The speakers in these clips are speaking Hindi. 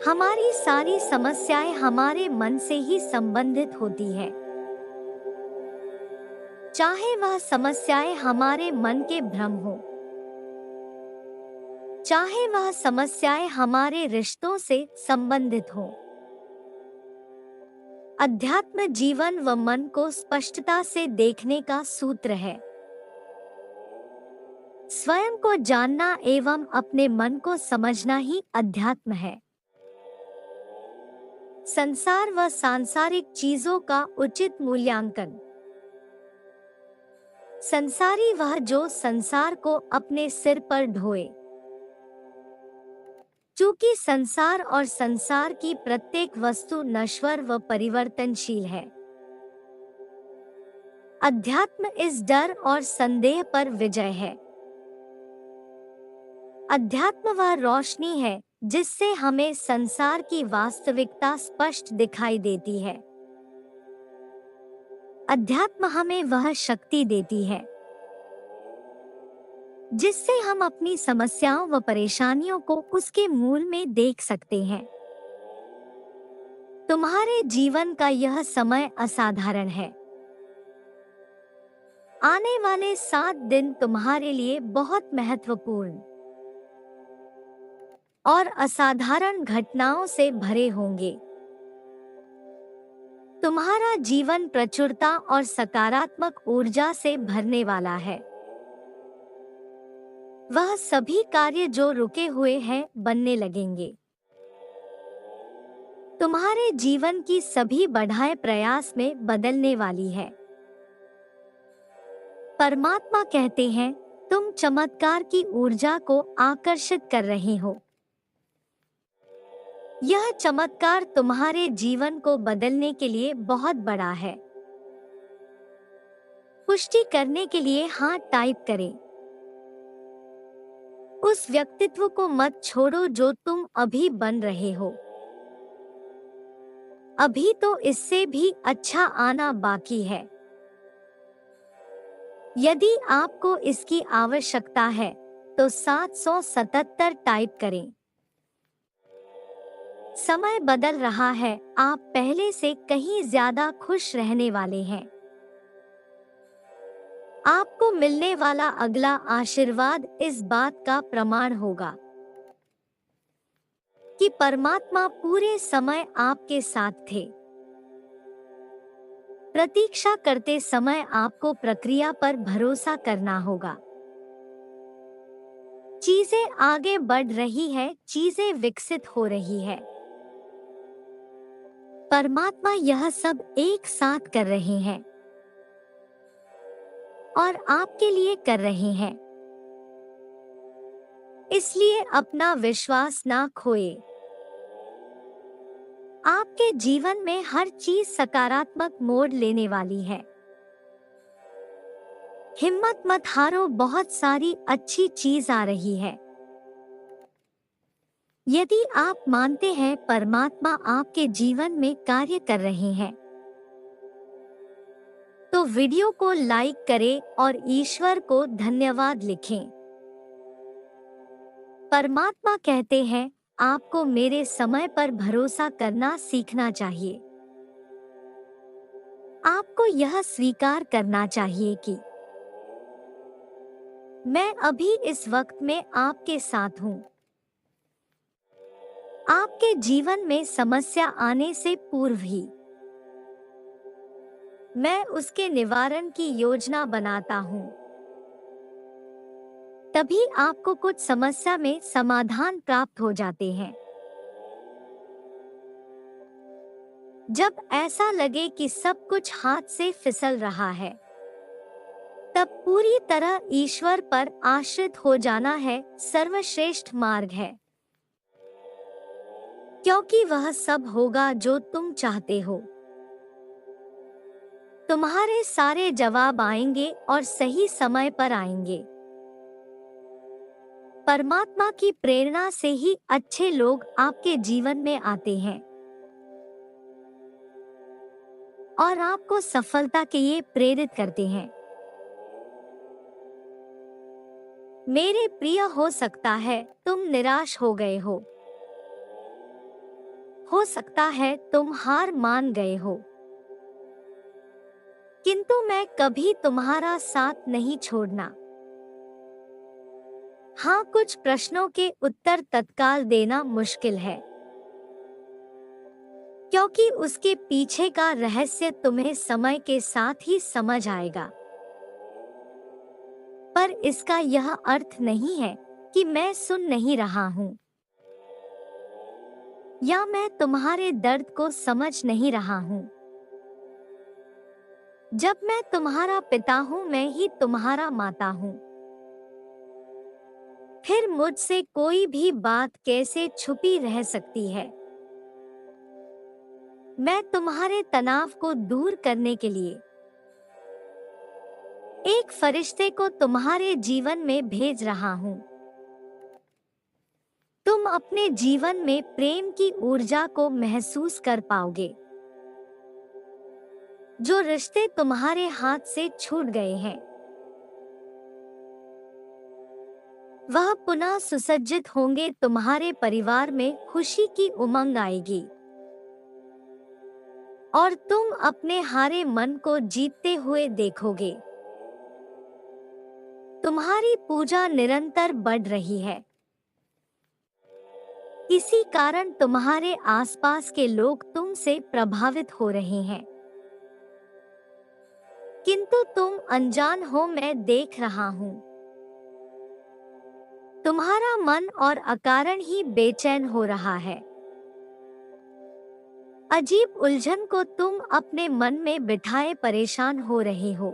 हमारी सारी समस्याएं हमारे मन से ही संबंधित होती है। चाहे वह समस्याएं हमारे मन के भ्रम हो, चाहे वह समस्याएं हमारे रिश्तों से संबंधित हो। अध्यात्म जीवन व मन को स्पष्टता से देखने का सूत्र है। स्वयं को जानना एवं अपने मन को समझना ही अध्यात्म है। संसार व सांसारिक चीजों का उचित मूल्यांकन। संसारी वह जो संसार को अपने सिर पर ढोए। चूंकि संसार और संसार की प्रत्येक वस्तु नश्वर व परिवर्तनशील है, अध्यात्म इस डर और संदेह पर विजय है। अध्यात्म वह रोशनी है जिससे हमें संसार की वास्तविकता स्पष्ट दिखाई देती है। अध्यात्म हमें वह शक्ति देती है जिससे हम अपनी समस्याओं व परेशानियों को उसके मूल में देख सकते हैं। तुम्हारे जीवन का यह समय असाधारण है। आने वाले 7 दिन तुम्हारे लिए बहुत महत्वपूर्ण और असाधारण घटनाओं से भरे होंगे। तुम्हारा जीवन प्रचुरता और सकारात्मक ऊर्जा से भरने वाला है। वह सभी कार्य जो रुके हुए हैं बनने लगेंगे। तुम्हारे जीवन की सभी बाधाएं प्रयास में बदलने वाली है। परमात्मा कहते हैं, तुम चमत्कार की ऊर्जा को आकर्षित कर रहे हो। यह चमत्कार तुम्हारे जीवन को बदलने के लिए बहुत बड़ा है। पुष्टि करने के लिए हाँ टाइप करें। उस व्यक्तित्व को मत छोड़ो जो तुम अभी बन रहे हो। अभी तो इससे भी अच्छा आना बाकी है। यदि आपको इसकी आवश्यकता है तो 777 टाइप करें। समय बदल रहा है, आप पहले से कहीं ज्यादा खुश रहने वाले हैं। आपको मिलने वाला अगला आशीर्वाद इस बात का प्रमाण होगा कि परमात्मा पूरे समय आपके साथ थे। प्रतीक्षा करते समय आपको प्रक्रिया पर भरोसा करना होगा। चीजें आगे बढ़ रही है, चीजें विकसित हो रही है। परमात्मा यह सब एक साथ कर रहे हैं और आपके लिए कर रहे हैं। इसलिए अपना विश्वास ना खोए। आपके जीवन में हर चीज सकारात्मक मोड़ लेने वाली है। हिम्मत मत हारो, बहुत सारी अच्छी चीज आ रही है। यदि आप मानते हैं परमात्मा आपके जीवन में कार्य कर रहे हैं, तो वीडियो को लाइक करें और ईश्वर को धन्यवाद लिखें। परमात्मा कहते हैं, आपको मेरे समय पर भरोसा करना सीखना चाहिए। आपको यह स्वीकार करना चाहिए कि मैं अभी इस वक्त में आपके साथ हूँ। आपके जीवन में समस्या आने से पूर्व ही मैं उसके निवारण की योजना बनाता हूँ। तभी आपको कुछ समस्या में समाधान प्राप्त हो जाते हैं। जब ऐसा लगे कि सब कुछ हाथ से फिसल रहा है, तब पूरी तरह ईश्वर पर आश्रित हो जाना है सर्वश्रेष्ठ मार्ग है। क्योंकि वह सब होगा जो तुम चाहते हो। तुम्हारे सारे जवाब आएंगे और सही समय पर आएंगे। परमात्मा की प्रेरणा से ही अच्छे लोग आपके जीवन में आते हैं और आपको सफलता के लिए प्रेरित करते हैं। मेरे प्रिय, हो सकता है तुम निराश हो गए हो। हो सकता है तुम हार मान गए हो, किंतु मैं कभी तुम्हारा साथ नहीं छोड़ना। हाँ, कुछ प्रश्नों के उत्तर तत्काल देना मुश्किल है, क्योंकि उसके पीछे का रहस्य तुम्हें समय के साथ ही समझ आएगा। पर इसका यह अर्थ नहीं है कि मैं सुन नहीं रहा हूँ, या मैं तुम्हारे दर्द को समझ नहीं रहा हूँ। जब मैं तुम्हारा पिता हूँ, मैं ही तुम्हारा माता हूँ। फिर मुझसे कोई भी बात कैसे छुपी रह सकती है? मैं तुम्हारे तनाव को दूर करने के लिए एक फरिश्ते को तुम्हारे जीवन में भेज रहा हूँ। तुम अपने जीवन में प्रेम की ऊर्जा को महसूस कर पाओगे। जो रिश्ते तुम्हारे हाथ से छूट गए हैं, वह पुनः सुसज्जित होंगे। तुम्हारे परिवार में खुशी की उमंग आएगी और तुम अपने हारे मन को जीतते हुए देखोगे। तुम्हारी पूजा निरंतर बढ़ रही है। इसी कारण तुम्हारे आसपास के लोग तुमसे प्रभावित हो रहे हैं, किंतु तुम अनजान हो, मैं देख रहा हूँ। तुम्हारा मन और अकारण ही बेचैन हो रहा है। अजीब उलझन को तुम अपने मन में बिठाए परेशान हो रहे हो।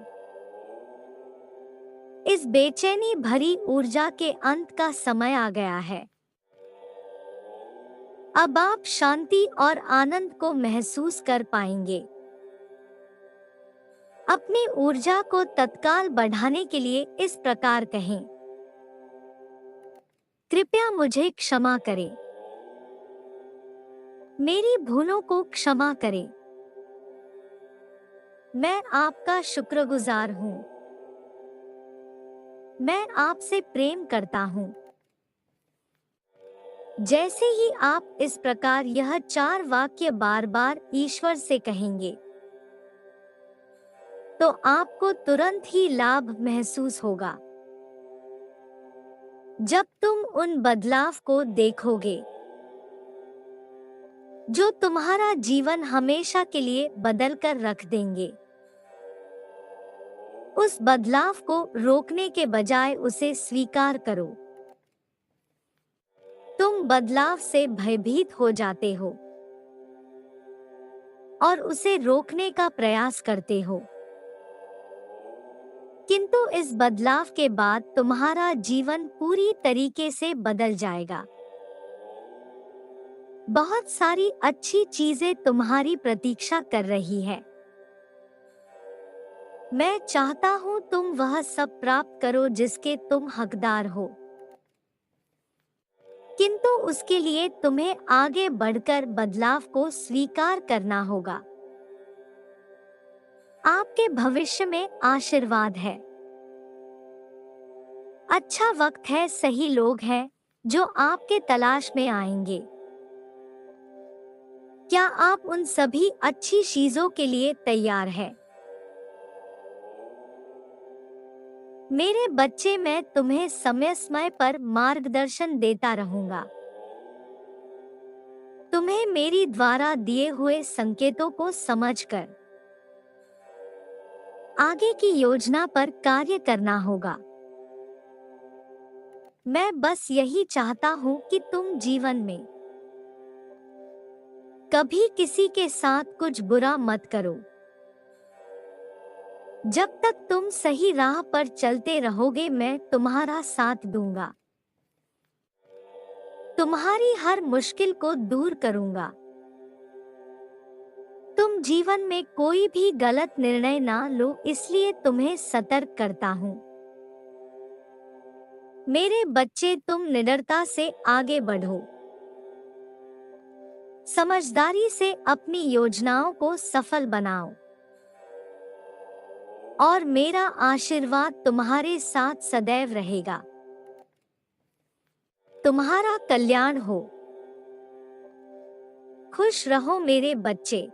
इस बेचैनी भरी ऊर्जा के अंत का समय आ गया है। अब आप शांति और आनंद को महसूस कर पाएंगे। अपनी ऊर्जा को तत्काल बढ़ाने के लिए इस प्रकार कहें, कृपया मुझे क्षमा करें, मेरी भूलों को क्षमा करें, मैं आपका शुक्रगुजार हूँ, मैं आपसे प्रेम करता हूँ। जैसे ही आप इस प्रकार यह 4 वाक्य बार बार ईश्वर से कहेंगे, तो आपको तुरंत ही लाभ महसूस होगा। जब तुम उन बदलाव को देखोगे जो तुम्हारा जीवन हमेशा के लिए बदल कर रख देंगे, उस बदलाव को रोकने के बजाय उसे स्वीकार करो। तुम बदलाव से भयभीत हो जाते हो और उसे रोकने का प्रयास करते हो, किंतु इस बदलाव के बाद तुम्हारा जीवन पूरी तरीके से बदल जाएगा। बहुत सारी अच्छी चीजें तुम्हारी प्रतीक्षा कर रही है। मैं चाहता हूं तुम वह सब प्राप्त करो जिसके तुम हकदार हो, किंतु उसके लिए तुम्हें आगे बढ़कर बदलाव को स्वीकार करना होगा। आपके भविष्य में आशीर्वाद है। अच्छा वक्त है, सही लोग हैं जो आपके तलाश में आएंगे। क्या आप उन सभी अच्छी चीजों के लिए तैयार हैं? मेरे बच्चे, मैं तुम्हें समय समय पर मार्गदर्शन देता रहूंगा। तुम्हें मेरी द्वारा दिए हुए संकेतों को समझकर आगे की योजना पर कार्य करना होगा। मैं बस यही चाहता हूँ कि तुम जीवन में कभी किसी के साथ कुछ बुरा मत करो। जब तक तुम सही राह पर चलते रहोगे, मैं तुम्हारा साथ दूंगा। तुम्हारी हर मुश्किल को दूर करूंगा। तुम जीवन में कोई भी गलत निर्णय ना लो, इसलिए तुम्हें सतर्क करता हूँ। मेरे बच्चे, तुम निडरता से आगे बढ़ो। समझदारी से अपनी योजनाओं को सफल बनाओ और मेरा आशीर्वाद तुम्हारे साथ सदैव रहेगा। तुम्हारा कल्याण हो। खुश रहो मेरे बच्चे।